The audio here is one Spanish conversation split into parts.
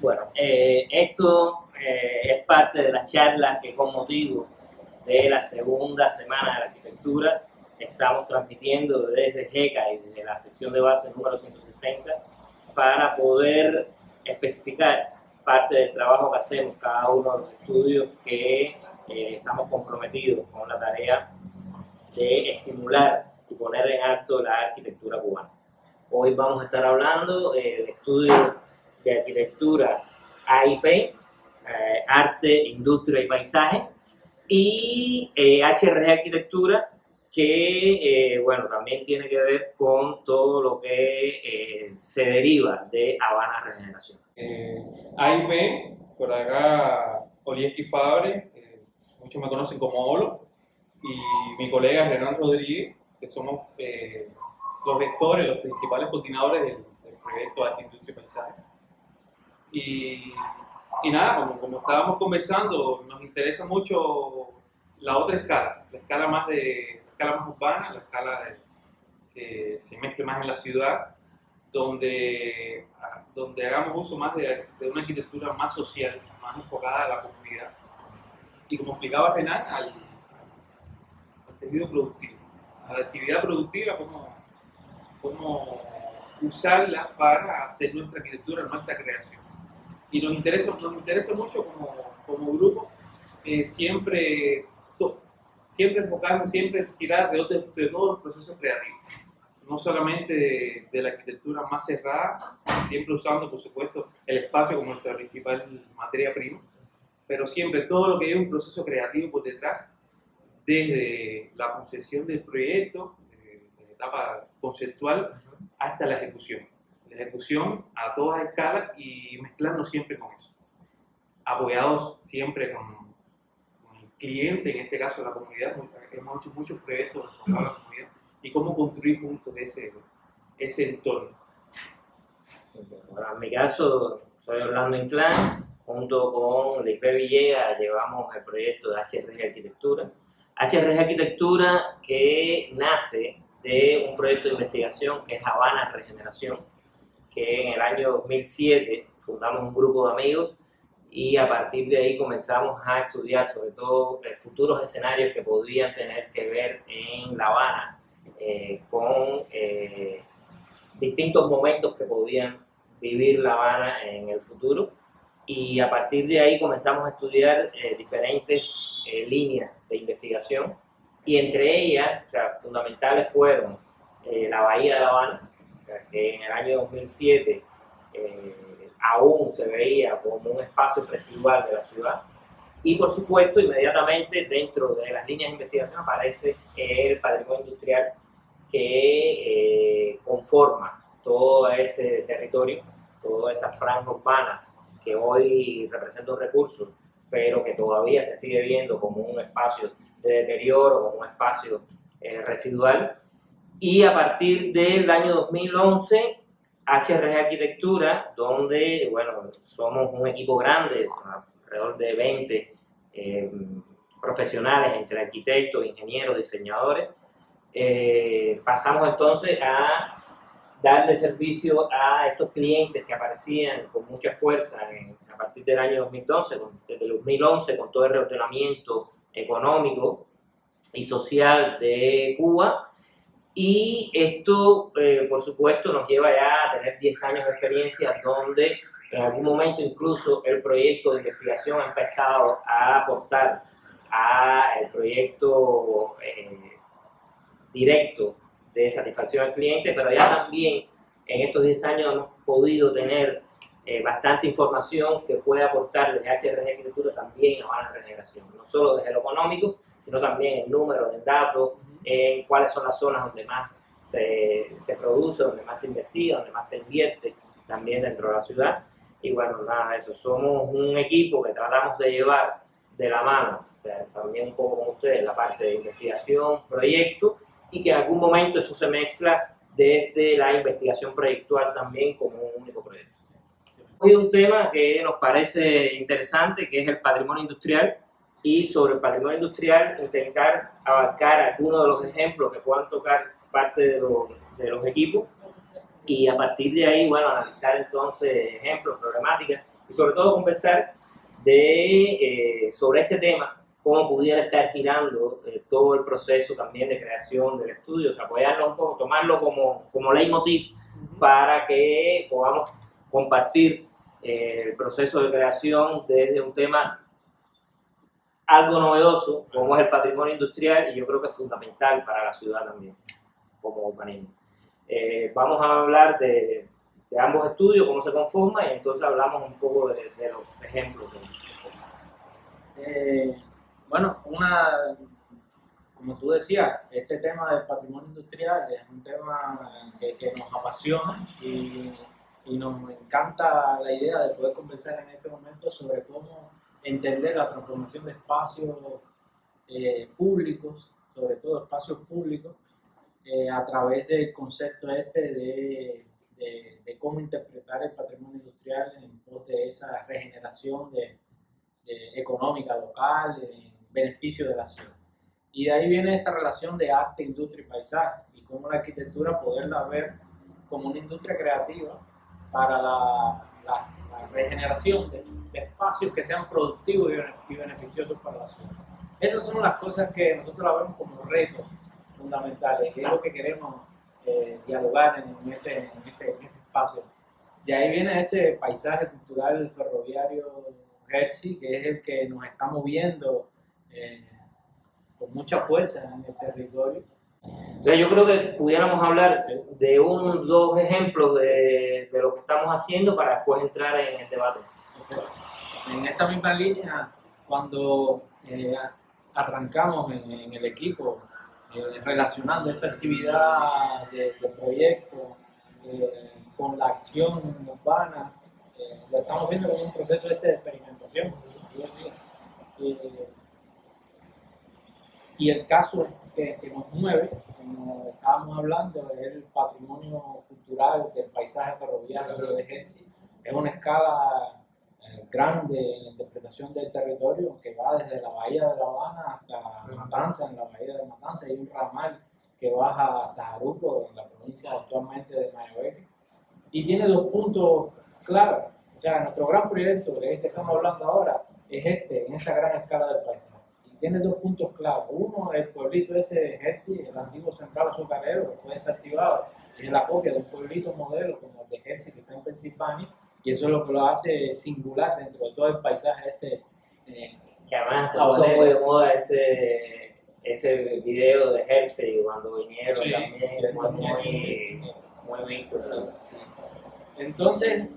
Bueno, esto es parte de las charlas que con motivo de la segunda semana de la arquitectura estamos transmitiendo desde GECA y desde la sección de base número 160 para poder especificar parte del trabajo que hacemos cada uno de los estudios que estamos comprometidos con la tarea de estimular y poner en alto la arquitectura cubana. Hoy vamos a estar hablando del estudio de arquitectura AIP, Arte, Industria y Paisaje, y HRG Arquitectura, que bueno, también tiene que ver con todo lo que se deriva de Habana Regeneración. AIP, por acá Olieski Fabre, muchos me conocen como Olo, y mi colega Renan Rodríguez, que somos los gestores, los principales coordinadores del proyecto Arte, Industria y Paisaje. Y nada, como estábamos conversando, nos interesa mucho la otra escala, la escala más urbana, la escala que se mezcle más en la ciudad, donde hagamos uso más de una arquitectura más social, más enfocada a la comunidad. Y como explicaba Renan, al tejido productivo, a la actividad productiva, cómo usarla para hacer nuestra arquitectura, nuestra creación. Y nos interesa mucho como grupo siempre enfocarnos, siempre tirar de todos los procesos creativos. No solamente de la arquitectura más cerrada, siempre usando, por supuesto, el espacio como nuestra principal materia prima, pero siempre todo lo que hay un proceso creativo por detrás, desde la concepción del proyecto, de la etapa conceptual, hasta la ejecución. La ejecución a todas escalas y mezclarnos siempre con eso. Apoyados siempre con el cliente, en este caso la comunidad. Hemos hecho muchos proyectos con la comunidad y cómo construir juntos ese entorno. Bueno, en mi caso, soy Orlando Inclán, junto con Lisbeth Villegas llevamos el proyecto de HRG Arquitectura. HRG Arquitectura que nace de un proyecto de investigación que es Habana Regeneración, que en el año 2007 fundamos un grupo de amigos y a partir de ahí comenzamos a estudiar sobre todo futuros escenarios que podían tener que ver en La Habana con distintos momentos que podían vivir La Habana en el futuro, y a partir de ahí comenzamos a estudiar diferentes líneas de investigación, y entre ellas, o sea, fundamentales fueron la Bahía de La Habana, que en el año 2007 aún se veía como un espacio residual de la ciudad, y por supuesto inmediatamente dentro de las líneas de investigación aparece el patrimonio industrial que conforma todo ese territorio, toda esa franja urbana que hoy representa un recurso, pero que todavía se sigue viendo como un espacio de deterioro, como un espacio residual. Y a partir del año 2011, HRG Arquitectura, donde, bueno, somos un equipo grande, alrededor de 20 profesionales, entre arquitectos, ingenieros, diseñadores, pasamos entonces a darle servicio a estos clientes que aparecían con mucha fuerza a partir del año 2012, desde el 2011, con todo el reordenamiento económico y social de Cuba. Y esto, por supuesto, nos lleva ya a tener 10 años de experiencia, donde en algún momento incluso el proyecto de investigación ha empezado a aportar al proyecto directo de satisfacción al cliente, pero ya también en estos 10 años hemos podido tener bastante información que puede aportar desde HRG Arquitectura también a la regeneración, no solo desde lo económico, sino también en números, en datos, en cuáles son las zonas donde más se produce, donde más se investiga, donde más se invierte también dentro de la ciudad. Y bueno, nada de eso, somos un equipo que tratamos de llevar de la mano, también un poco con ustedes, la parte de investigación, proyecto, y que en algún momento eso se mezcla desde la investigación proyectual también como un único proyecto. Hoy un tema que nos parece interesante, que es el patrimonio industrial, y sobre el patrimonio industrial intentar abarcar algunos de los ejemplos que puedan tocar parte de los equipos, y a partir de ahí, bueno, analizar entonces ejemplos, problemáticas y sobre todo conversar sobre este tema, cómo pudiera estar girando todo el proceso también de creación del estudio, o sea, apoyarlo un poco, tomarlo como leitmotiv para que podamos compartir el proceso de creación desde un tema algo novedoso, como es el patrimonio industrial, y yo creo que es fundamental para la ciudad también, como urbanismo. Vamos a hablar de ambos estudios, cómo se conforman, y entonces hablamos un poco de los ejemplos. Bueno, como tú decías, este tema del patrimonio industrial es un tema que nos apasiona y nos encanta la idea de poder conversar en este momento sobre cómo entender la transformación de espacios públicos, sobre todo espacios públicos, a través del concepto de cómo interpretar el patrimonio industrial en pos de esa regeneración económica local en beneficio de la ciudad. Y de ahí viene esta relación de arte, industria y paisaje, y cómo la arquitectura poderla ver como una industria creativa para la regeneración de espacios que sean productivos y beneficiosos para la ciudad. Esas son las cosas que nosotros la vemos como retos fundamentales, que es lo que queremos dialogar en este espacio. De ahí viene este paisaje cultural ferroviario Hercy, que es el que nos está moviendo con mucha fuerza en el territorio. Entonces yo creo que pudiéramos hablar de dos ejemplos de lo que estamos haciendo para después entrar en el debate. En esta misma línea, cuando arrancamos en el equipo relacionando esa actividad de proyecto con la acción urbana, lo estamos viendo como un proceso de experimentación. Y el caso que nos mueve, como estábamos hablando, es el patrimonio cultural del paisaje ferroviario de Hercy. Es una escala grande en la interpretación del territorio que va desde la bahía de La Habana hasta Matanzas. En la bahía de Matanzas hay un ramal que baja hasta Jaruco, en la provincia actualmente de Mayabeque, y tiene dos puntos clave. O sea, nuestro gran proyecto, de este que estamos hablando ahora, es en esa gran escala del paisaje. Y tiene dos puntos clave. Uno, el pueblito ese de Hercy, el antiguo central azucarero, que fue desactivado, es la copia de un pueblito modelo como el de Hercy, que está en Pensilvania, y eso es lo que lo hace singular dentro de todo el paisaje que además se puso muy de moda ese video de Hercy cuando vinieron, sí, también fue muy visto. Sí. Entonces,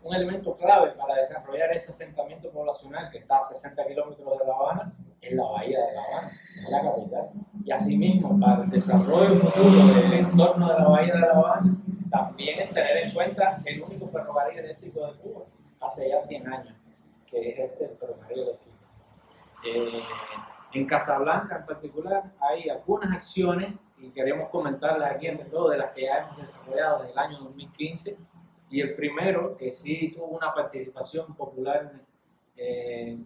un elemento clave para desarrollar ese asentamiento poblacional que está a 60 kilómetros de La Habana es la bahía de La Habana, es la capital. Y asimismo, para el desarrollo futuro del entorno de la bahía de La Habana, también es tener en cuenta el único ferrocarril eléctrico de Cuba, hace ya 100 años, que es el ferrocarril eléctrico. En Casablanca en particular hay algunas acciones y queremos comentarlas aquí entre todos, de las que ya hemos desarrollado desde el año 2015, y el primero, que sí tuvo una participación popular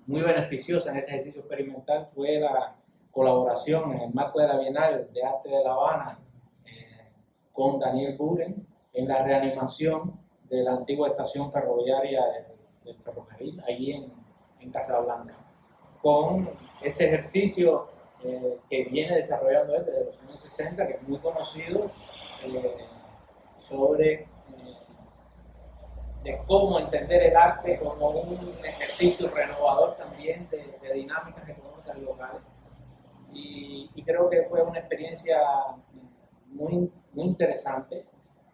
muy beneficiosa en este ejercicio experimental, fue la colaboración en el marco de la Bienal de Arte de La Habana con Daniel Buren en la reanimación de la antigua estación ferroviaria del ferrocarril, allí en Casablanca, con ese ejercicio que viene desarrollando desde los años 60, que es muy conocido, sobre de cómo entender el arte como un ejercicio renovador también de dinámicas económicas locales. Y creo que fue una experiencia muy interesante,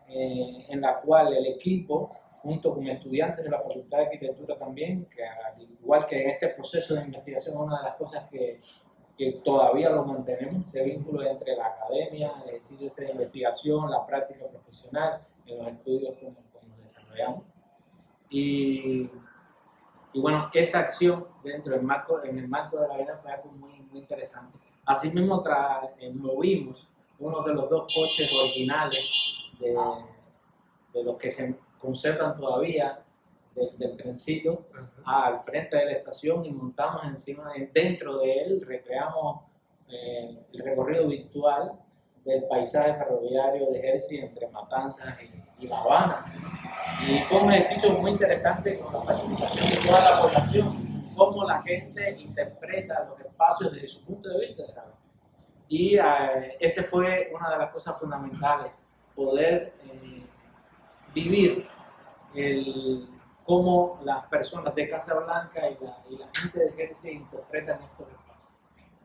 en la cual el equipo, junto con estudiantes de la Facultad de Arquitectura también, que al igual que en este proceso de investigación, una de las cosas que todavía lo mantenemos, ese vínculo entre la academia, el ejercicio de investigación, la práctica profesional, en los estudios como desarrollamos. Y bueno, esa acción en el marco de la vida fue algo muy interesante. Asimismo, movimos uno de los dos coches originales de los que se conservan todavía del trencito al frente de la estación, y montamos dentro de él, recreamos el recorrido virtual del paisaje ferroviario de Hercy entre Matanzas y La Habana. Y fue un ejercicio muy interesante con la participación de toda la población, cómo la gente interpreta los espacios desde su punto de vista. ¿Sabes? Y esa fue una de las cosas fundamentales, poder vivir cómo las personas de Casablanca y la gente de Jersey interpretan estos espacios.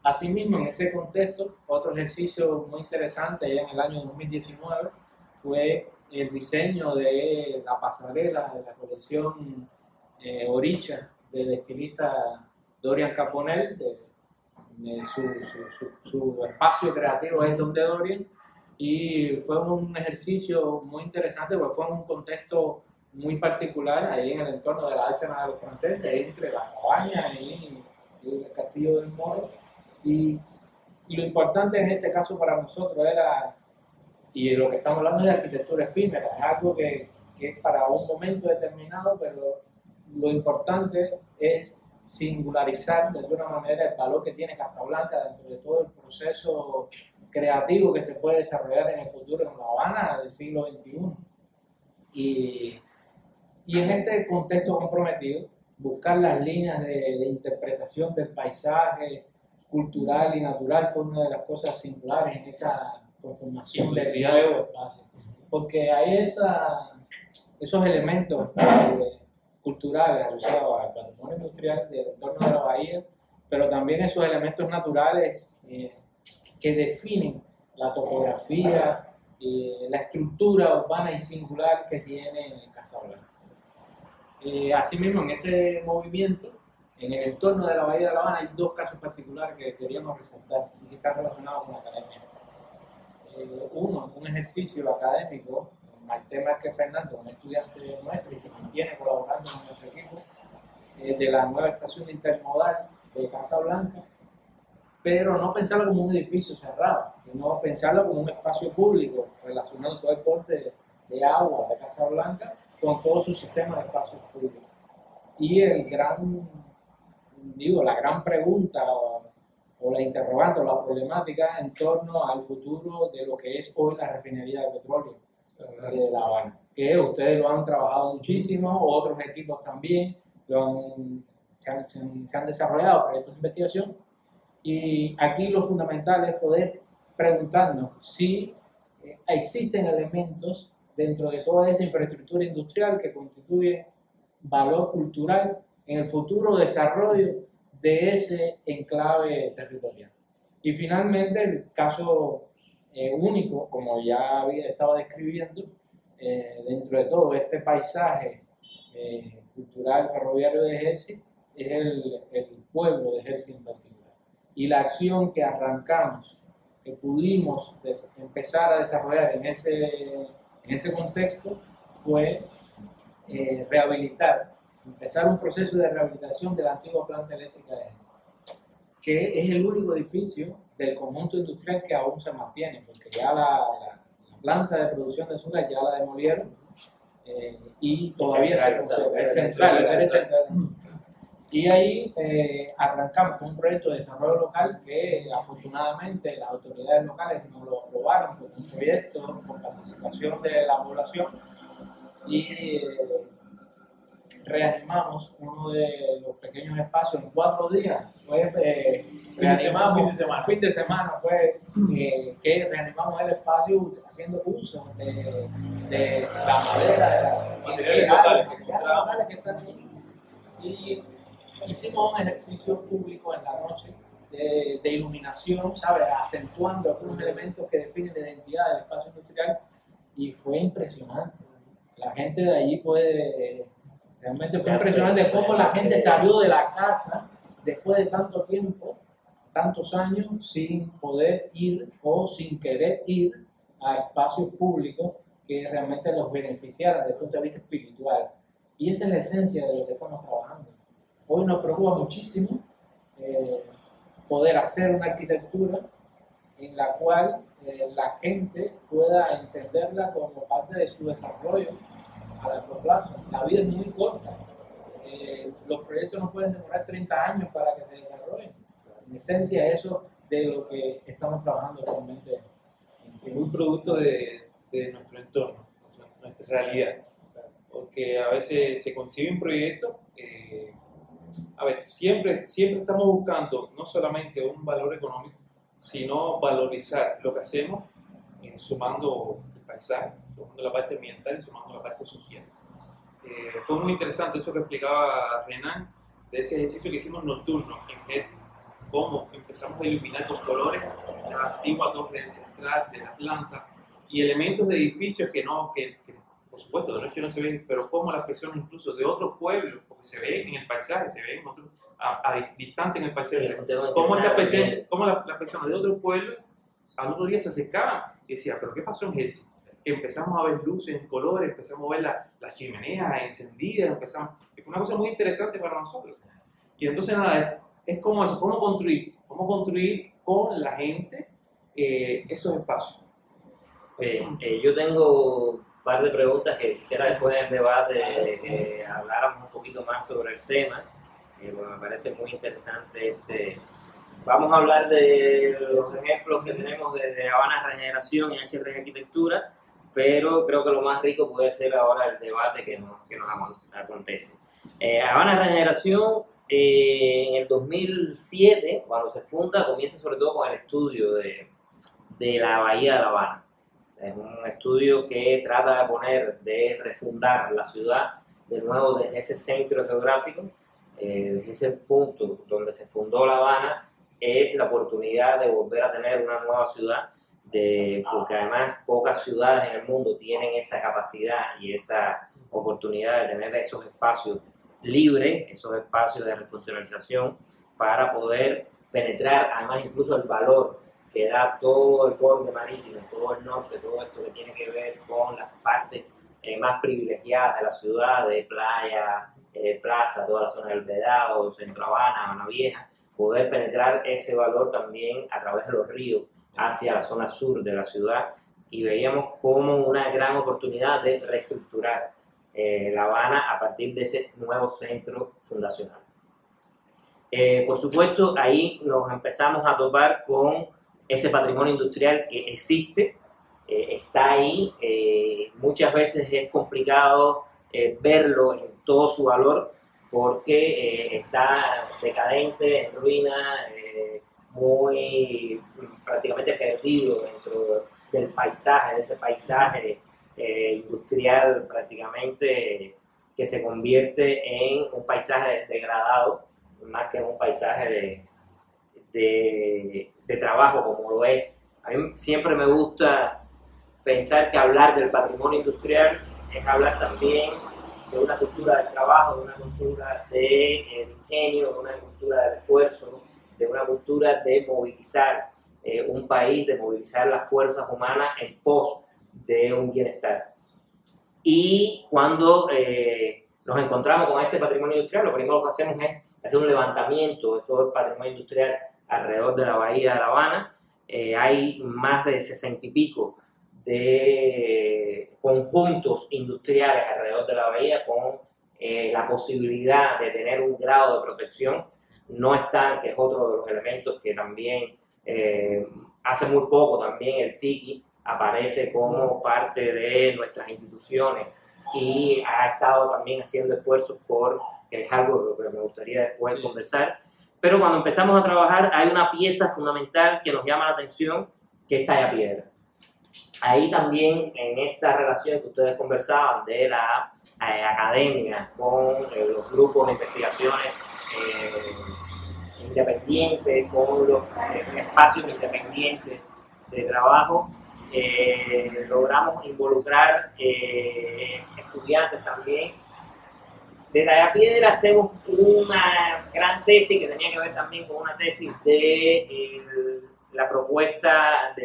Asimismo, en ese contexto, otro ejercicio muy interesante ya en el año 2019 fue el diseño de la pasarela de la colección Oricha del estilista Dorian Caponel. Su espacio creativo es donde Dorian, y fue un ejercicio muy interesante porque fue en un contexto muy particular ahí en el entorno de la Arsenal de los franceses, entre la cabaña y el castillo del Moro. Y lo importante en este caso para nosotros era, y lo que estamos hablando es de arquitectura efímera, es algo que es para un momento determinado, pero lo importante es singularizar de alguna manera el valor que tiene Casablanca dentro de todo el proceso creativo que se puede desarrollar en el futuro en La Habana del siglo XXI. Y en este contexto comprometido, buscar las líneas de interpretación del paisaje cultural y natural fue una de las cosas singulares en esa conformación del nuevo espacio. Porque hay esos elementos culturales asociados al patrimonio industrial del entorno de la bahía, pero también esos elementos naturales que definen la topografía, la estructura urbana y singular que tiene Casablanca. Asimismo, en ese movimiento, en el entorno de la Bahía de La Habana, hay dos casos particulares que queríamos resaltar y que están relacionados con la academia. Uno, un ejercicio académico, Maite Márquez Fernández, un estudiante nuestro y se mantiene colaborando con nuestro equipo, de la nueva estación intermodal de Casablanca, pero no pensarlo como un edificio cerrado, sino pensarlo como un espacio público, relacionando todo el porte de agua de Casablanca con todo su sistema de espacios públicos. Y la gran pregunta o la interrogante o la problemática en torno al futuro de lo que es hoy la refinería de petróleo de La Habana, que ustedes lo han trabajado muchísimo, otros equipos también se han desarrollado proyectos de investigación, y aquí lo fundamental es poder preguntarnos si existen elementos dentro de toda esa infraestructura industrial que constituye valor cultural en el futuro desarrollo de ese enclave territorial. Y finalmente el caso único, como ya estaba describiendo, dentro de todo este paisaje cultural ferroviario de Jersey, es el pueblo de Jersey en particular. Y la acción que arrancamos, que pudimos empezar a desarrollar en ese contexto, fue empezar un proceso de rehabilitación de la antigua planta eléctrica de Jersey, que es el único edificio del conjunto industrial que aún se mantiene, porque ya la planta de producción de azúcar ya la demolieron y todavía se conserva, es central. Y ahí arrancamos con un proyecto de desarrollo local que afortunadamente las autoridades locales nos lo aprobaron con un proyecto con participación de la población, y reanimamos uno de los pequeños espacios en 4 días. Fin de semana fue que reanimamos el espacio haciendo uso de la madera, de materiales locales que están ahí. Y hicimos un ejercicio público en la noche de iluminación, ¿sabes? Acentuando algunos elementos que definen la identidad del espacio industrial, y fue impresionante. La gente de allí realmente fue impresionante cómo la gente salió de la casa después de tanto tiempo, tantos años, sin poder ir o sin querer ir a espacios públicos que realmente los beneficiaran desde el punto de vista espiritual. Y esa es la esencia de lo que estamos trabajando. Hoy nos preocupa muchísimo poder hacer una arquitectura en la cual la gente pueda entenderla como parte de su desarrollo a largo plazo. La vida es muy corta. Los proyectos no pueden demorar 30 años para que se desarrollen. En esencia, eso de lo que estamos trabajando actualmente. Es un producto de nuestro entorno. nuestra realidad. Porque a veces se concibe un proyecto, a ver, siempre estamos buscando no solamente un valor económico, sino valorizar lo que hacemos, sumando el paisaje, sumando la parte ambiental y sumando la parte social. Fue muy interesante eso que explicaba Renan, de ese ejercicio que hicimos nocturno en Jersey, cómo empezamos a iluminar con colores la antigua torre central de la planta y elementos de edificios que por supuesto de noche no se ven, pero cómo las personas incluso de otros pueblos, porque se ven en el paisaje, se ven distante en el paisaje, cómo las personas de otros pueblos al otro día se acercaban y decían, pero ¿qué pasó en Jersey? Que empezamos a ver luces en colores, empezamos a ver las chimeneas encendidas, y fue una cosa muy interesante para nosotros. Y entonces nada, es como eso, cómo construir con la gente esos espacios. Yo tengo un par de preguntas que quisiera después del debate que habláramos un poquito más sobre el tema, porque me parece muy interesante. Vamos a hablar de los ejemplos que tenemos desde Habana Regeneración y HRG Arquitectura, pero creo que lo más rico puede ser ahora el debate que nos acontece. Habana Regeneración, en el 2007, cuando se funda, comienza sobre todo con el estudio de la Bahía de La Habana. Es un estudio que trata de refundar la ciudad de nuevo desde ese centro geográfico, desde ese punto donde se fundó La Habana, es la oportunidad de volver a tener una nueva ciudad, porque además pocas ciudades en el mundo tienen esa capacidad y esa oportunidad de tener esos espacios libres, esos espacios de refuncionalización para poder penetrar, además incluso el valor que da todo el borde marítimo, todo el norte, todo esto que tiene que ver con las partes más privilegiadas de la ciudad, de playa, plaza, toda la zona del Vedado, Centro Habana, Habana Vieja, poder penetrar ese valor también a través de los ríos hacia la zona sur de la ciudad, y veíamos como una gran oportunidad de reestructurar La Habana a partir de ese nuevo centro fundacional. Por supuesto, ahí nos empezamos a topar con ese patrimonio industrial que existe, está ahí, muchas veces es complicado verlo en todo su valor porque está decadente, en ruina, prácticamente perdido dentro del paisaje, de ese paisaje industrial prácticamente que se convierte en un paisaje degradado más que un paisaje de trabajo como lo es. A mí siempre me gusta pensar que hablar del patrimonio industrial es hablar también de una cultura del trabajo, de una cultura de ingenio, de una cultura del esfuerzo, de una cultura de movilizar un país, de movilizar las fuerzas humanas en pos de un bienestar. Y cuando nos encontramos con este patrimonio industrial, lo primero que hacemos es hacer un levantamiento de todo el patrimonio industrial alrededor de la Bahía de La Habana. Hay más de 60 y pico de conjuntos industriales alrededor de la bahía con la posibilidad de tener un grado de protección. No están, que es otro de los elementos que también hace muy poco también el TICI aparece como parte de nuestras instituciones y ha estado también haciendo esfuerzos que es algo que me gustaría después conversar. Pero cuando empezamos a trabajar hay una pieza fundamental que nos llama la atención, que es Talla Piedra. Ahí también, en esta relación que ustedes conversaban de la academia con los grupos de investigaciones independientes, con los espacios independientes de trabajo, logramos involucrar estudiantes también. De Talla Piedra hacemos una gran tesis que tenía que ver también con una tesis de la propuesta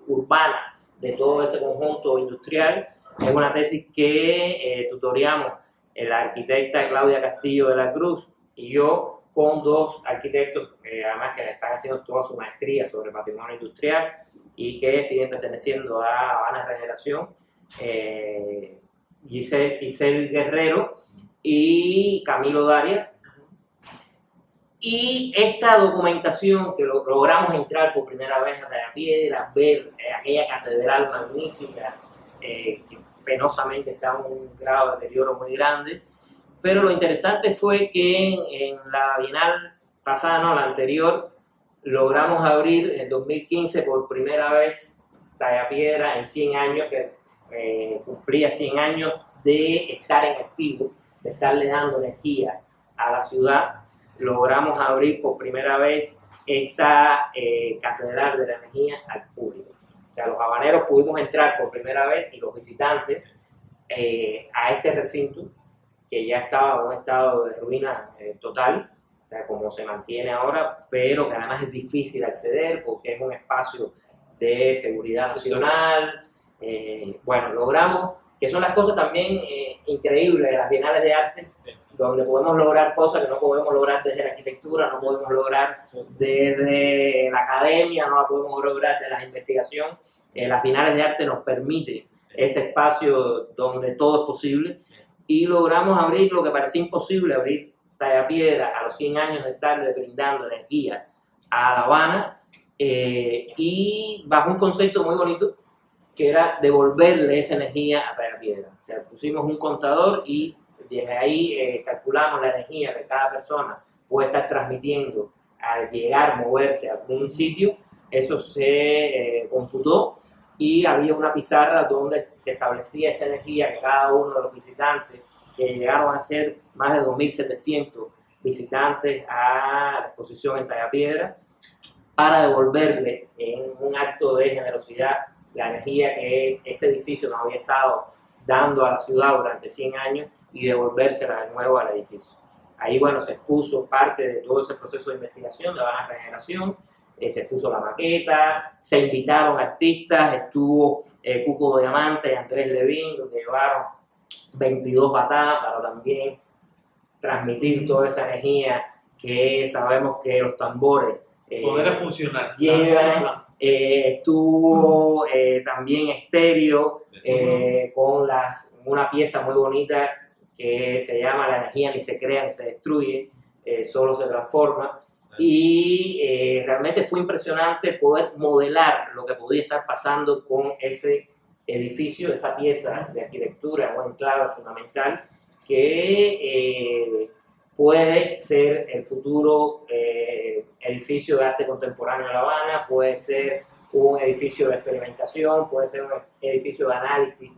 urbana de todo ese conjunto industrial. Es una tesis que tutoriamos la arquitecta Claudia Castillo de la Cruz y yo con dos arquitectos, además que están haciendo toda su maestría sobre patrimonio industrial y que siguen perteneciendo a Habana Regeneración, Giselle Guerrero y Camilo Darias. Y esta documentación que logramos entrar por primera vez a Talla Piedra, ver aquella catedral magnífica que penosamente está en un grado de deterioro muy grande. Pero lo interesante fue que en la Bienal pasada, no, la anterior, logramos abrir en 2015 por primera vez Tallapiedra en 100 años, que cumplía 100 años de estar en activo, de estarle dando energía a la ciudad. Logramos abrir por primera vez esta Catedral de la Energía al público. O sea, los habaneros pudimos entrar por primera vez y los visitantes a este recinto que ya estaba en un estado de ruina total, o sea, como se mantiene ahora, pero que además es difícil acceder porque es un espacio de seguridad nacional. Bueno, logramos, que son las cosas también increíbles de las bienales de arte, donde podemos lograr cosas que no podemos lograr desde la arquitectura, no podemos lograr desde la academia, no la podemos lograr desde la investigación. Las bienales de arte nos permiten ese espacio donde todo es posible, y logramos abrir lo que parecía imposible, abrir Tallapiedra a los 100 años de estarle brindando energía a La Habana, y bajo un concepto muy bonito que era devolverle esa energía a Tallapiedra. O sea, pusimos un contador y desde ahí calculamos la energía que cada persona puede estar transmitiendo al llegar, moverse a algún sitio. Eso se computó y había una pizarra donde se establecía esa energía que cada uno de los visitantes, que llegaron a ser más de 2.700 visitantes a la exposición en Tallapiedra, para devolverle en un acto de generosidad la energía que ese edificio nos había estado dando a la ciudad durante 100 años y devolvérsela de nuevo al edificio. Ahí, bueno, se expuso parte de todo ese proceso de investigación de la regeneración, se expuso la maqueta, se invitaron artistas, estuvo Cuco Diamante y Andrés Levin, donde llevaron 22 batatas para también transmitir toda esa energía que sabemos que los tambores poder funcionar. Llevan. Estuvo también estéreo con una pieza muy bonita que se llama La energía ni se crea ni se destruye, solo se transforma. Y realmente fue impresionante poder modelar lo que podía estar pasando con ese edificio, esa pieza de arquitectura, un enclave fundamental que puede ser el futuro edificio de arte contemporáneo de La Habana, puede ser un edificio de experimentación, puede ser un edificio de análisis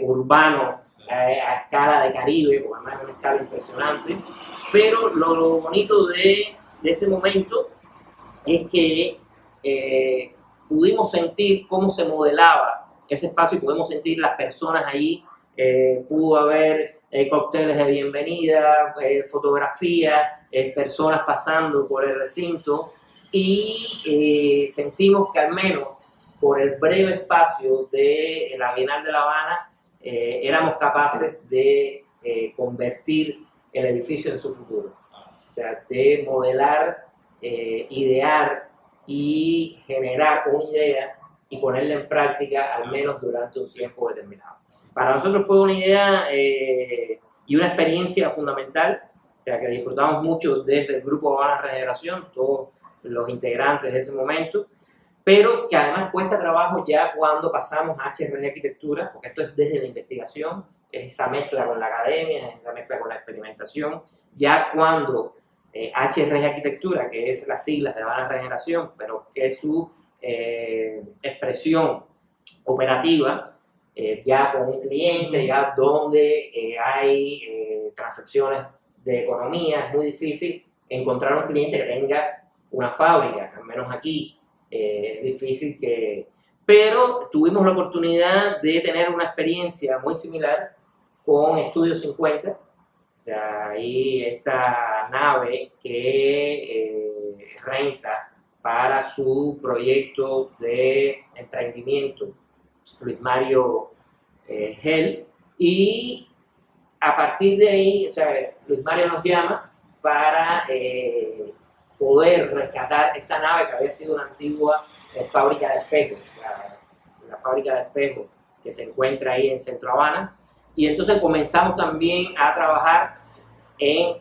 urbano a escala de Caribe, porque además es una escala impresionante. Pero lo bonito de ese momento es que pudimos sentir cómo se modelaba ese espacio y pudimos sentir las personas allí. Pudo haber cócteles de bienvenida, fotografía, personas pasando por el recinto, y sentimos que al menos por el breve espacio de la Bienal de La Habana éramos capaces de convertir el edificio en su futuro. O sea, de modelar, idear y generar una idea y ponerla en práctica al menos durante un tiempo determinado. Para nosotros fue una idea y una experiencia fundamental, o sea, que disfrutamos mucho desde el Grupo Habana Regeneración, todos los integrantes de ese momento, pero que además cuesta trabajo ya cuando pasamos a HRG Arquitectura, porque esto es desde la investigación, es esa mezcla con la academia, es esa mezcla con la experimentación. Ya cuando HRG Arquitectura, que es las siglas de Habana Regeneración, pero que es su expresión operativa, ya con un cliente, ya donde hay transacciones de economía, es muy difícil encontrar un cliente que tenga una fábrica, al menos aquí es difícil que... Pero tuvimos la oportunidad de tener una experiencia muy similar con Estudio 50, o sea, ahí esta nave que renta para su proyecto de emprendimiento Luis Mario Gel, y a partir de ahí, o sea, Luis Mario nos llama para poder rescatar esta nave que había sido una antigua fábrica de espejos, la fábrica de espejos que se encuentra ahí en Centro Habana, y entonces comenzamos también a trabajar en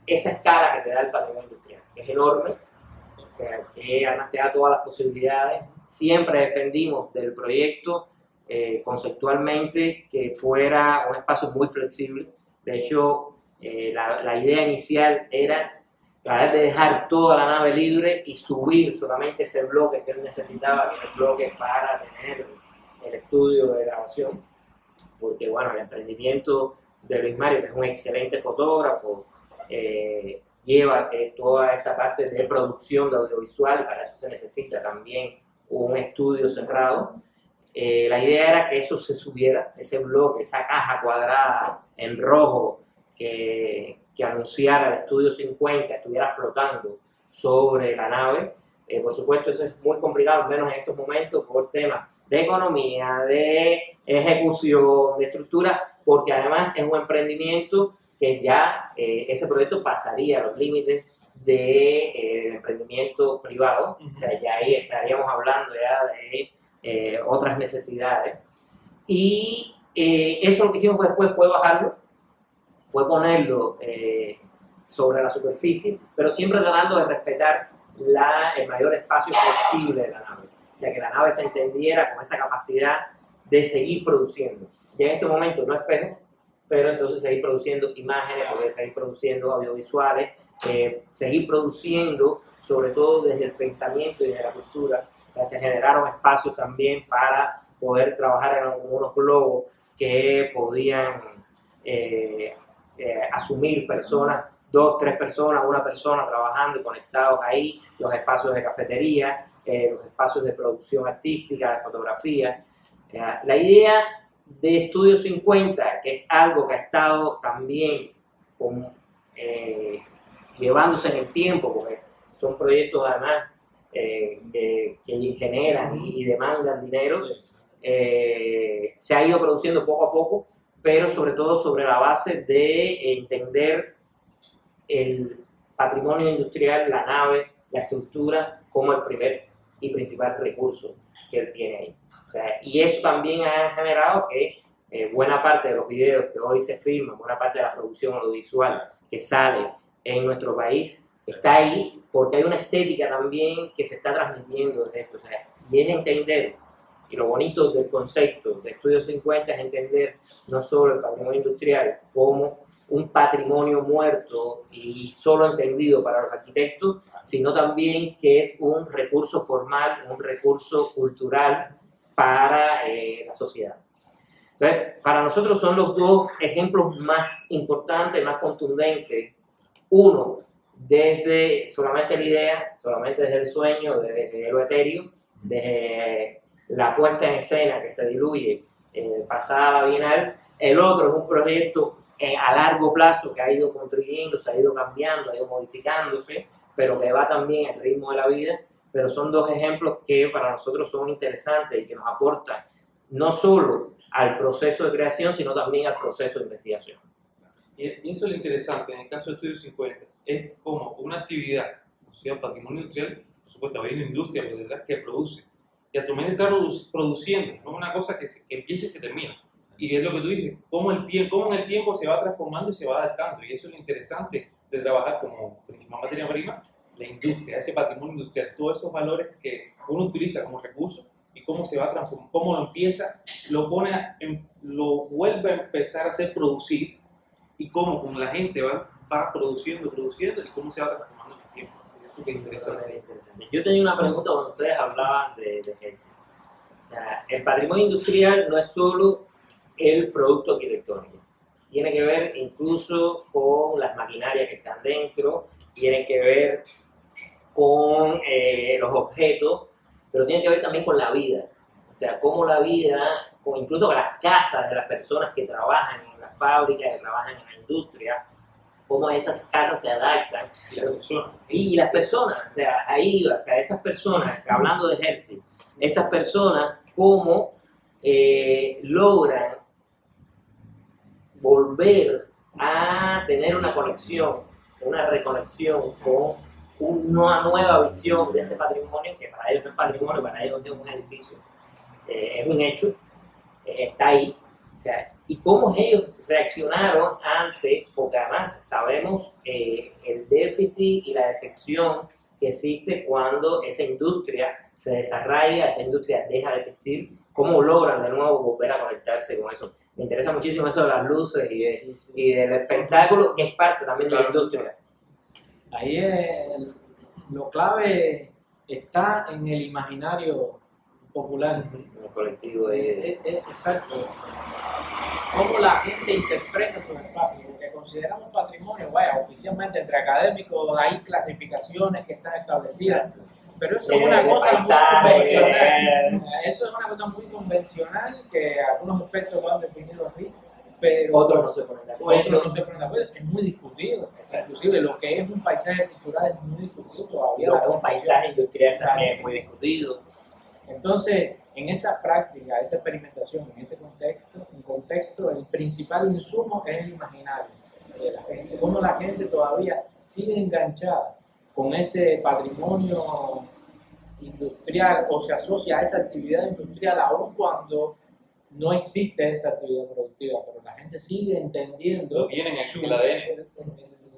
esa escala que te da el patrimonio industrial, que es enorme, o sea, que además te da todas las posibilidades. Siempre defendimos del proyecto conceptualmente que fuera un espacio muy flexible. De hecho, la idea inicial era tratar de dejar toda la nave libre y subir solamente ese bloque que él necesitaba, que era el bloque para tener el estudio de grabación, porque bueno, el emprendimiento de Luis Mario, que es un excelente fotógrafo, lleva toda esta parte de producción de audiovisual, y para eso se necesita también un estudio cerrado. La idea era que eso se subiera, ese bloque, esa caja cuadrada en rojo que anunciara el Estudio 50, estuviera flotando sobre la nave. Por supuesto, eso es muy complicado, al menos en estos momentos, por temas de economía, de ejecución, de estructura, porque además es un emprendimiento que ya ese proyecto pasaría los límites del emprendimiento privado. O sea, ya ahí estaríamos hablando ya de otras necesidades. Y eso lo que hicimos después fue bajarlo, fue ponerlo sobre la superficie, pero siempre tratando de respetar el mayor espacio flexible de la nave. O sea, que la nave se entendiera con esa capacidad de seguir produciendo. Ya en este momento no espejos, pero entonces seguir produciendo imágenes, poder seguir produciendo audiovisuales, seguir produciendo, sobre todo desde el pensamiento y desde la cultura. Se generaron espacios también para poder trabajar en algunos globos que podían asumir personas, 2, 3 personas, una persona trabajando y conectados ahí, los espacios de cafetería, los espacios de producción artística, de fotografía. La idea de Estudio 50, que es algo que ha estado también llevándose en el tiempo, porque son proyectos además que generan y demandan dinero, se ha ido produciendo poco a poco, pero sobre todo sobre la base de entender el patrimonio industrial, la nave, la estructura, como el primer y principal recurso que él tiene ahí. O sea, y eso también ha generado que buena parte de los videos que hoy se filman, buena parte de la producción audiovisual que sale en nuestro país, está ahí porque hay una estética también que se está transmitiendo desde esto. O sea, y es entender, y lo bonito del concepto de Estudio 50 es entender no solo el patrimonio industrial como un patrimonio muerto y solo entendido para los arquitectos, sino también que es un recurso formal, un recurso cultural para la sociedad. Entonces, para nosotros son los dos ejemplos más importantes, más contundentes. Uno, desde solamente la idea, solamente desde el sueño, desde lo etéreo, desde la puesta en escena que se diluye pasada la Bienal. El otro es un proyecto a largo plazo que ha ido contribuyendo, se ha ido cambiando, ha ido modificándose, pero que va también al ritmo de la vida. Pero son dos ejemplos que para nosotros son interesantes y que nos aportan no solo al proceso de creación, sino también al proceso de investigación. Y eso es lo interesante en el caso de Estudio 50, es como una actividad, o sea, patrimonio industrial, por supuesto, hay una industria por detrás que produce, y actualmente está produciendo, no es una cosa que empieza y se termina. Y es lo que tú dices, cómo en el tiempo se va transformando y se va adaptando, y eso es lo interesante de trabajar como principal materia prima, la industria, ese patrimonio industrial, todos esos valores que uno utiliza como recurso y cómo se va transformando, cómo lo empieza, lo vuelve a empezar a hacer producir, y cómo con la gente va produciendo y cómo se va transformando en el tiempo. Eso es interesante. Yo tenía una pregunta cuando ustedes hablaban de Herzi. El patrimonio industrial no es solo el producto arquitectónico, tiene que ver incluso con las maquinarias que están dentro, tiene que ver con los objetos, pero tiene que ver también con la vida. O sea, cómo la vida, incluso con las casas de las personas que trabajan en las fábricas, que trabajan en la industria, cómo esas casas se adaptan. Y las personas, o sea, ahí, o sea, esas personas, hablando de Herzi, esas personas, cómo logran volver a tener una conexión, una reconexión con una nueva visión de ese patrimonio, que para ellos no es patrimonio, para ellos es un edificio, es un hecho, está ahí. O sea, y cómo ellos reaccionaron ante, porque además sabemos el déficit y la decepción que existe cuando esa industria se desarraiga, esa industria deja de existir, cómo logran de nuevo volver a conectarse con eso. Me interesa muchísimo eso de las luces y del espectáculo, que es parte también de la industria. Ahí lo clave está en el imaginario popular. El colectivo Exacto. Cómo la gente interpreta sus espacios. Lo que consideramos patrimonio, vaya, oficialmente entre académicos hay clasificaciones que están establecidas. Pero eso es una cosa muy convencional. Eso es una cosa muy convencional que algunos expertos lo han definido así, pero otros no se ponen de acuerdo. Es muy discutido. Inclusive lo que es un paisaje cultural es muy discutido todavía. Lo que es un paisaje industrial también es muy discutido. Entonces, en esa práctica, esa experimentación, en ese contexto, el principal insumo es el imaginario de la gente. Cómo la gente todavía sigue enganchada con ese patrimonio industrial o se asocia a esa actividad industrial aun cuando no existe esa actividad productiva, pero la gente sigue entendiendo. Lo tienen en el ADN.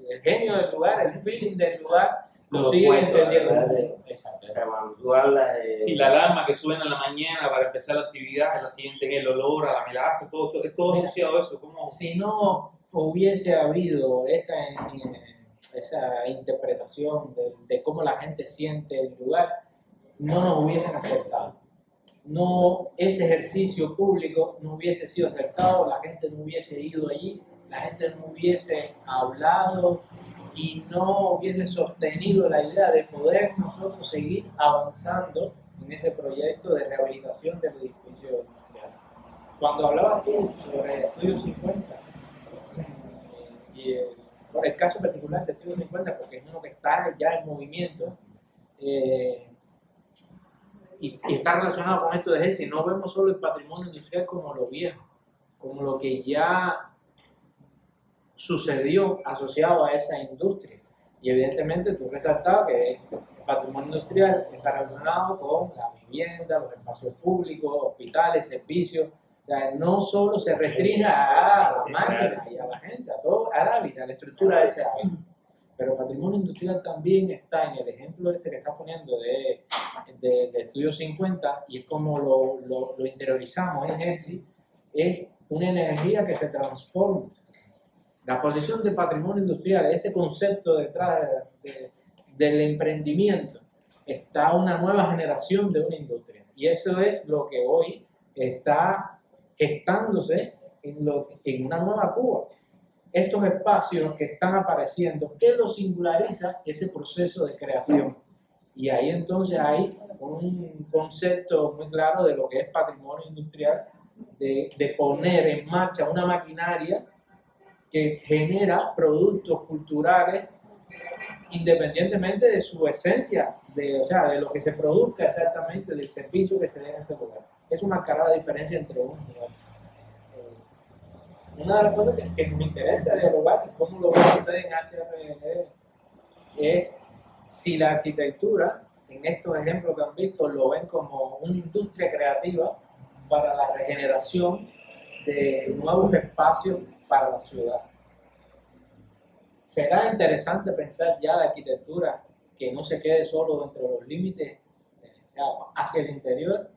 El genio del lugar, el feeling del lugar, lo Como siguen puesto, entendiendo. Exacto. O sea, cuando tú hablas de... Sí, la alarma que suena en la mañana para empezar la actividad, la siguiente en el olor, a la melaza, todo es todo asociado a eso. ¿Cómo? Si no hubiese habido esa interpretación de cómo la gente siente el lugar, no nos hubiesen aceptado. No, ese ejercicio público no hubiese sido aceptado, la gente no hubiese ido allí, la gente no hubiese hablado y no hubiese sostenido la idea de poder nosotros seguir avanzando en ese proyecto de rehabilitación del edificio industrial. Cuando hablabas tú sobre el Estudio 50, por el caso particular del Estudio 50, porque es uno que está ya en movimiento, y está relacionado con esto de GESI, no vemos solo el patrimonio industrial como lo viejo, como lo que ya sucedió asociado a esa industria. Y evidentemente tú resaltabas que el patrimonio industrial está relacionado con la vivienda, los espacios públicos, hospitales, servicios. O sea, no solo se restringe a las máquinas y a la gente, a la vida, a la estructura de ese hábito. Pero el patrimonio industrial también está en el ejemplo este que está poniendo de Estudio 50, y es como lo interiorizamos en GESI, es una energía que se transforma. La posición del patrimonio industrial, ese concepto detrás del emprendimiento, está una nueva generación de una industria. Y eso es lo que hoy está gestándose en una nueva Cuba. Estos espacios que están apareciendo, ¿qué lo singulariza? Ese proceso de creación. Y ahí entonces hay un concepto muy claro de lo que es patrimonio industrial, de poner en marcha una maquinaria que genera productos culturales independientemente de su esencia, o sea, de lo que se produzca exactamente, del servicio que se dé en ese lugar. Es una clara diferencia entre uno y otro. Una de las cosas que me interesa dialogar, y cómo lo ven ustedes en HRG, es si la arquitectura, en estos ejemplos que han visto, lo ven como una industria creativa para la regeneración de nuevos espacios para la ciudad. Será interesante pensar ya la arquitectura que no se quede solo dentro de los límites, o sea, hacia el interior,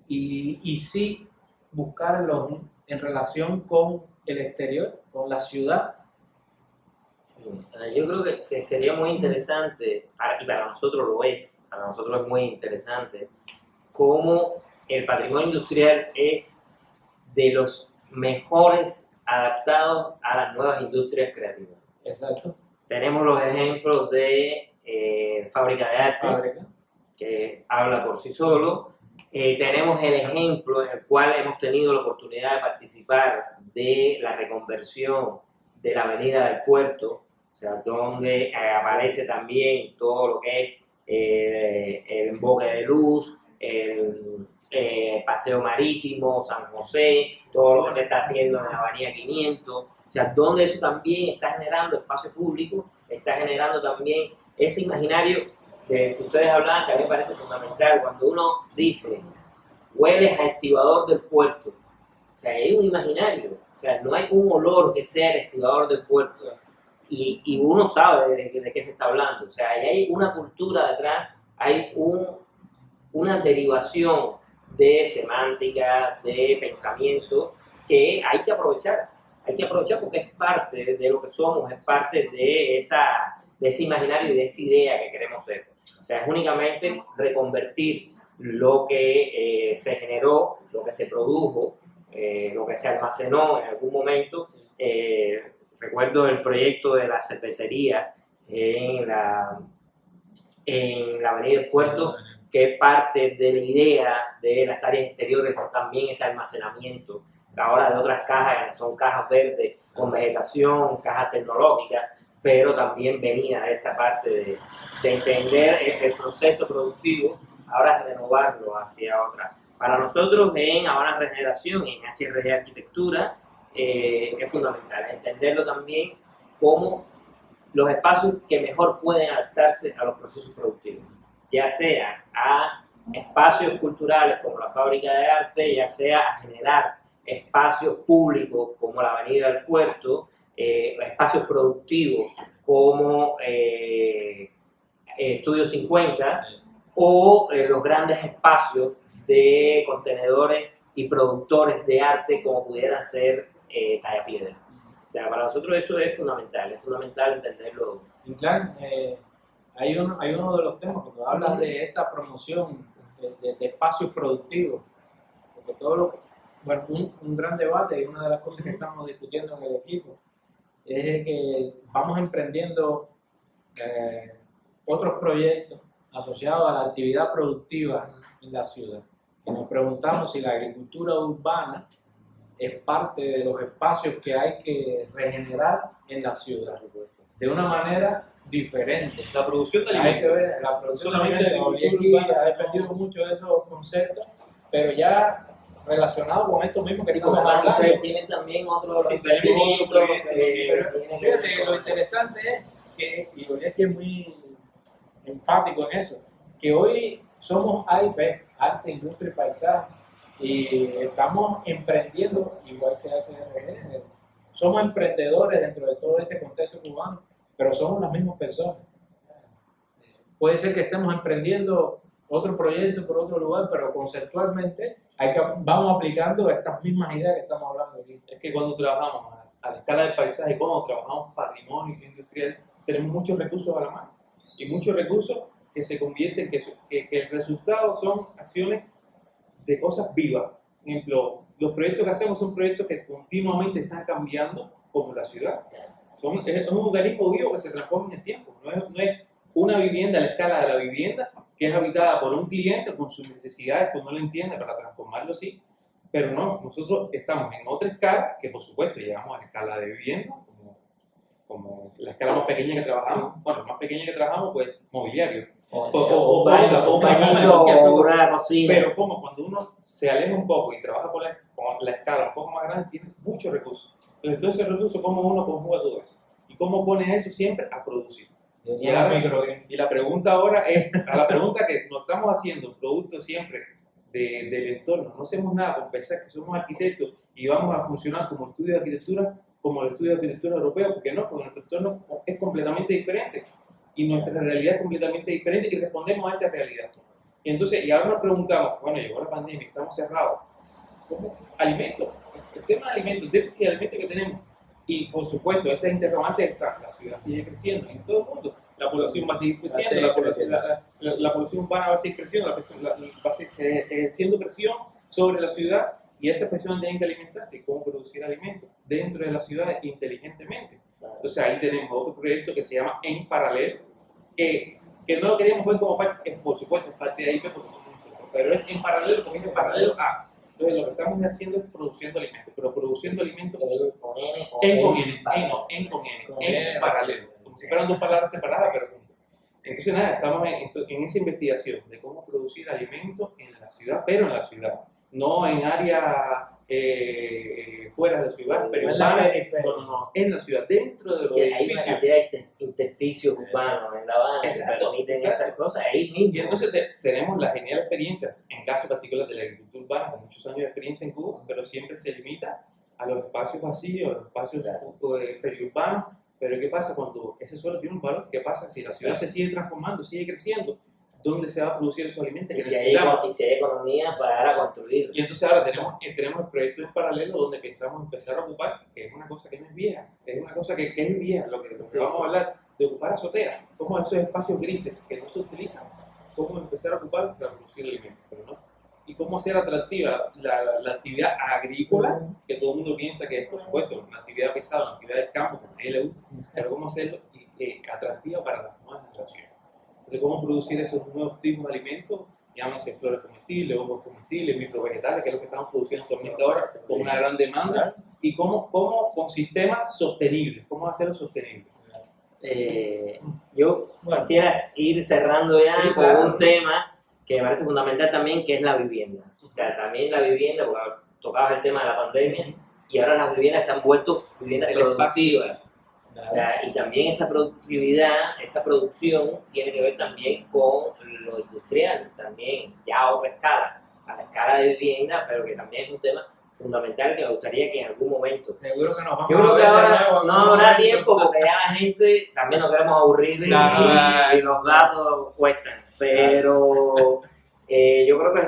y sí buscarlo en relación con el exterior, con la ciudad. Sí. Yo creo que sería muy interesante, y para nosotros lo es, para nosotros es muy interesante, cómo el patrimonio industrial es de los mejores adaptados a las nuevas industrias creativas. Exacto. Tenemos los ejemplos de Fábrica de Arte, que habla por sí solo. Tenemos el ejemplo en el cual hemos tenido la oportunidad de participar de la reconversión de la Avenida del Puerto, o sea, donde aparece también todo lo que es el emboque de luz, el paseo marítimo, San José, todo lo que se está haciendo en la Avenida 500, o sea, donde eso también está generando espacio público, está generando también ese imaginario de que ustedes hablaban, que a mí me parece fundamental. Cuando uno dice, hueles a estibador del puerto, O sea, hay un imaginario. O sea, no hay un olor que sea el estibador del puerto. Y uno sabe de qué se está hablando. O sea, hay una cultura detrás, hay una derivación de semántica, de pensamiento, que hay que aprovechar. Hay que aprovechar porque es parte de lo que somos, es parte de ese imaginario y de esa idea que queremos ser. O sea, es únicamente reconvertir lo que se generó, lo que se produjo, lo que se almacenó en algún momento. Recuerdo el proyecto de la cervecería en la Avenida del Puerto, que es parte de la idea de las áreas exteriores, pues también ese almacenamiento. Ahora de otras cajas, son cajas verdes con vegetación, cajas tecnológicas, pero también venía de esa parte de entender el proceso productivo, ahora renovarlo hacia otra. Para nosotros en Habana Regeneración, en HRG Arquitectura, es fundamental entenderlo también como los espacios que mejor pueden adaptarse a los procesos productivos, ya sea a espacios culturales como la Fábrica de Arte, ya sea a generar espacios públicos como la Avenida del Puerto, espacios productivos como Estudio 50 o los grandes espacios de contenedores y productores de arte como pudieran ser Tallapiedra. O sea, para nosotros eso es fundamental entenderlo. Inclán, hay uno de los temas cuando hablas de esta promoción de espacios productivos, porque bueno, un gran debate y una de las cosas que estamos discutiendo en el equipo es que vamos emprendiendo otros proyectos asociados a la actividad productiva en la ciudad. Y nos preguntamos si la agricultura urbana es parte de los espacios que hay que regenerar en la ciudad, de una manera diferente. La producción de Hay que alimentos. ver, la producción Solamente de de alimentos. agricultura urbana, Ha defendido mucho de esos conceptos, pero ya relacionado con esto mismo que Sí, estamos como hablando. ustedes tienen también otro Sí, tenemos otro proyecto Pero fíjate, lo interesante es que, y Oliesky es muy enfático en eso, que hoy somos AIP, Arte, Industria y Paisaje, y estamos emprendiendo, igual que HRG, somos emprendedores dentro de todo este contexto cubano, pero somos las mismas personas. Puede ser que estemos emprendiendo otro proyecto por otro lugar, pero conceptualmente vamos aplicando estas mismas ideas que estamos hablando aquí. Es que cuando trabajamos a la escala del paisaje, cuando trabajamos patrimonio industrial, tenemos muchos recursos a la mano y muchos recursos que se convierten, que el resultado son acciones de cosas vivas. Por ejemplo, los proyectos que hacemos son proyectos que continuamente están cambiando, como la ciudad. Es un organismo vivo que se transforma en el tiempo. No es una vivienda a la escala de la vivienda, que es habitada por un cliente con sus necesidades que uno lo entiende para transformarlo así. Pero no, nosotros estamos en otra escala, que por supuesto llegamos a la escala de vivienda, como la escala más pequeña que trabajamos. Bueno, más pequeña que trabajamos, pues mobiliario. Un bañito o una cocina. Pero como cuando uno se aleja un poco y trabaja con la escala un poco más grande, tiene muchos recursos. Entonces, todo ese recurso, ¿cómo uno conjuga todo eso? ¿Y cómo pone eso siempre a producir? Y la pregunta ahora es, a la pregunta que nos estamos haciendo, producto siempre del entorno, no hacemos nada con pensar que somos arquitectos y vamos a funcionar como estudio de arquitectura, como el estudio de arquitectura europeo, porque no, porque nuestro entorno es completamente diferente y nuestra realidad es completamente diferente y respondemos a esa realidad. Y entonces, y ahora nos preguntamos, bueno, llegó la pandemia, estamos cerrados, ¿cómo? Alimentos, el tema de alimentos, el déficit de alimentos que tenemos. Y por supuesto, esas interrogantes están, la ciudad sigue creciendo en todo el mundo, la población va a seguir creciendo, la población urbana va a seguir creciendo, va a seguir ejerciendo presión sobre la ciudad y esa presión tiene que alimentarse. ¿Cómo producir alimentos dentro de la ciudad inteligentemente? Entonces ahí tenemos otro proyecto que se llama En Paralelo, que no lo queríamos ver como parte, por supuesto, es parte de ahí, porque somos nosotros, pero es en paralelo, porque es en paralelo a. Entonces, lo que estamos haciendo es produciendo alimentos, pero produciendo alimentos en paralelo, como si fueran dos palabras separadas, pero juntas. Entonces, nada, estamos en esa investigación de cómo producir alimentos en la ciudad, pero en la ciudad, no en áreas fuera de la ciudad, Sí, periurbana. no en la periferia. No, en la ciudad, dentro de los Que hay una edificios. cantidad de intersticios urbanos en La Habana que Exacto, permiten exacto. estas cosas ahí mismo. Y entonces tenemos la genial experiencia, en caso particular de la agricultura urbana, con muchos años de experiencia en Cuba, pero siempre se limita a los espacios vacíos, a los espacios periurbanos. Pero ¿qué pasa cuando ese suelo tiene un valor? ¿Qué pasa si la ciudad se sigue transformando, sigue creciendo? ¿Dónde se va a producir esos alimentos que Y si hay necesitamos? economía para construir. Y entonces ahora tenemos el proyecto en paralelo donde pensamos empezar a ocupar, que es una cosa que no es vieja, es una cosa que es vieja, lo que Sí, vamos sí. a hablar, de ocupar azoteas, como esos espacios grises que no se utilizan, cómo empezar a ocupar para producir alimentos, pero no. Y cómo hacer atractiva la actividad agrícola, que todo el mundo piensa que es, por supuesto, una actividad pesada, una actividad del campo, que a nadie le gusta, pero cómo hacerlo atractiva para las nuevas generaciones. Entonces, cómo producir esos nuevos tipos de alimentos, llámese flores comestibles, hongos comestibles, microvegetales, que es lo que estamos produciendo actualmente ahora, con una gran demanda, y cómo con sistemas sostenibles, cómo hacerlo sostenible. Yo quisiera ir cerrando ya Sí, con claro. un tema que me parece fundamental también, que es la vivienda. O sea, también la vivienda, porque tocabas el tema de la pandemia, y ahora las viviendas se han vuelto viviendas El espacio, productivas. O sea, y también esa productividad, esa producción tiene que ver también con lo industrial, también ya a otra escala, a la escala de vivienda, pero que también es un tema fundamental que me gustaría que en algún momento. Seguro que nos vamos Yo creo a que ver de ahora nuevo en no algún habrá momento. tiempo porque ya la gente también nos queremos aburrir y los datos cuestan, pero yo creo que,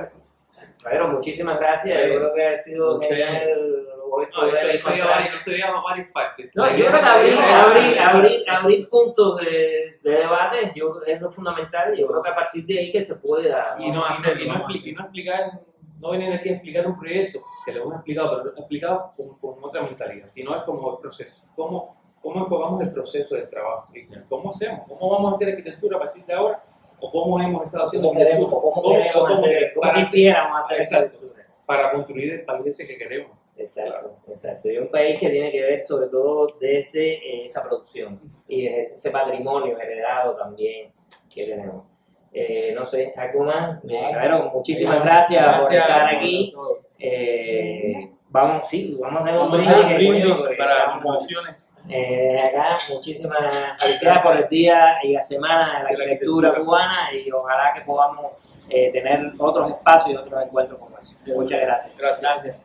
Pedro, muchísimas gracias, yo creo que ha sido Usted- genial hoy No, poder esto encontrar- lleva a varias partes. No, La yo idea- creo que la idea es- abrir puntos de debate es lo fundamental. Yo creo que a partir de ahí que se pueda Y no hacerlo. explicar, no venir aquí a explicar un proyecto que lo hemos explicado, pero lo hemos explicado con otra mentalidad, sino es como el proceso, cómo enfocamos el proceso del trabajo, cómo hacemos, cómo vamos a hacer arquitectura a partir de ahora, o cómo hemos estado haciendo cómo queremos, cómo quisiéramos hacer esa Exacto. cultura. para construir el país ese que queremos. Exacto, exacto. Y un país que tiene que ver sobre todo desde esa producción y ese patrimonio heredado también que tenemos. No sé, ¿algo más? Caballero, muchísimas gracias por estar aquí. Vamos a hacer un brindis para estamos, conclusiones. acá. Muchísimas felicidades por el día y la semana de la arquitectura cubana y ojalá que podamos tener otros espacios y otros encuentros como eso. Muchas gracias. Gracias.